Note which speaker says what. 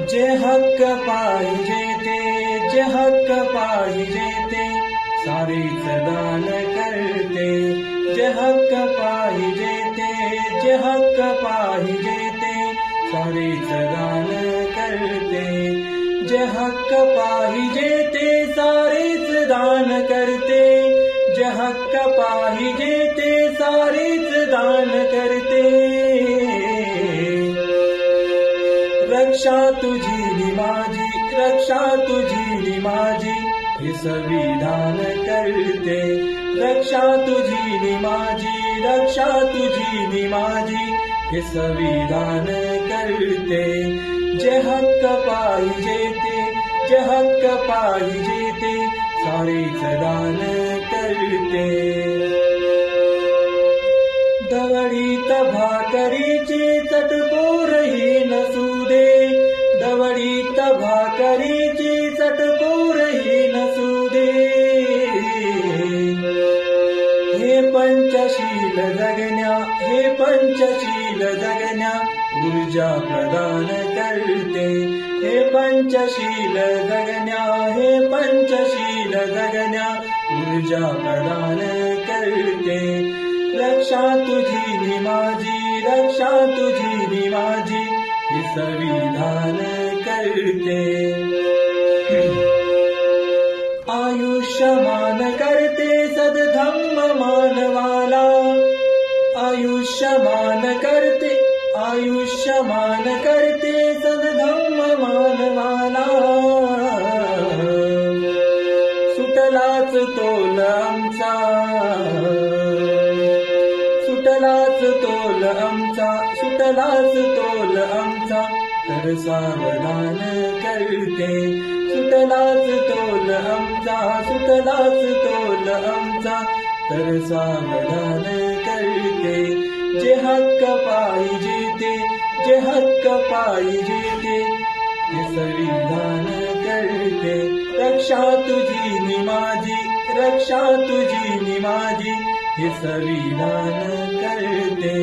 Speaker 1: जे हक्क पाहिजे ते, जे हक्क पाहिजे ते सारेच दान करते. जे हक्क पाहिजे ते, जे हक्क पाहिजे ते सारेच दान करते. जे हक्क पाहिजे ते सारेच दान करते. जे हक्क पाहिजे ते सारेच दान करते. रक्षा तुझी नि माझी, रक्षा तुझी नि माझी हे संविधान करते. रक्षा तुझी नि माझी, रक्षा तुझी नि माझी हे संविधान करते. जे हक्क पाहिजे ते, जे हक्क पाहिजे ते सारेच दान करते. दवडीत भाकरीची चटकोरही नसू दे, दवडीत भाकरीची चटकोरही नसू दे. हे पंचशील जगण्या, हे पंचशील जगण्या ऊर्जा प्रदान करते. हे पंचशील जगण्या, हे पंचशील जगण्या ऊर्जा प्रदान करते. रक्षा तुझी नि माझी, रक्षा तुझी नि माझी हे संविधान करते. आयुष्यमान करते सद्धम्म मानवाला, आयुष्यमान करते, आयुष्यमान करते सद्धम्म मानवाला. सुटलाच तोल आमचा, सुटलाच तोल आमचा, सुटलाच तोल आमचा तर सावधान करते. सुटलाच तोल आमचा, सुटलाच तोल आमचा तर सावधान करते. जे हक्क पाहिजे ते, जे हक्क पाहिजे ते हे संविधान करते. रक्षा तुझी नि माझी, रक्षा तुझी नि माझी हे संविधान करते.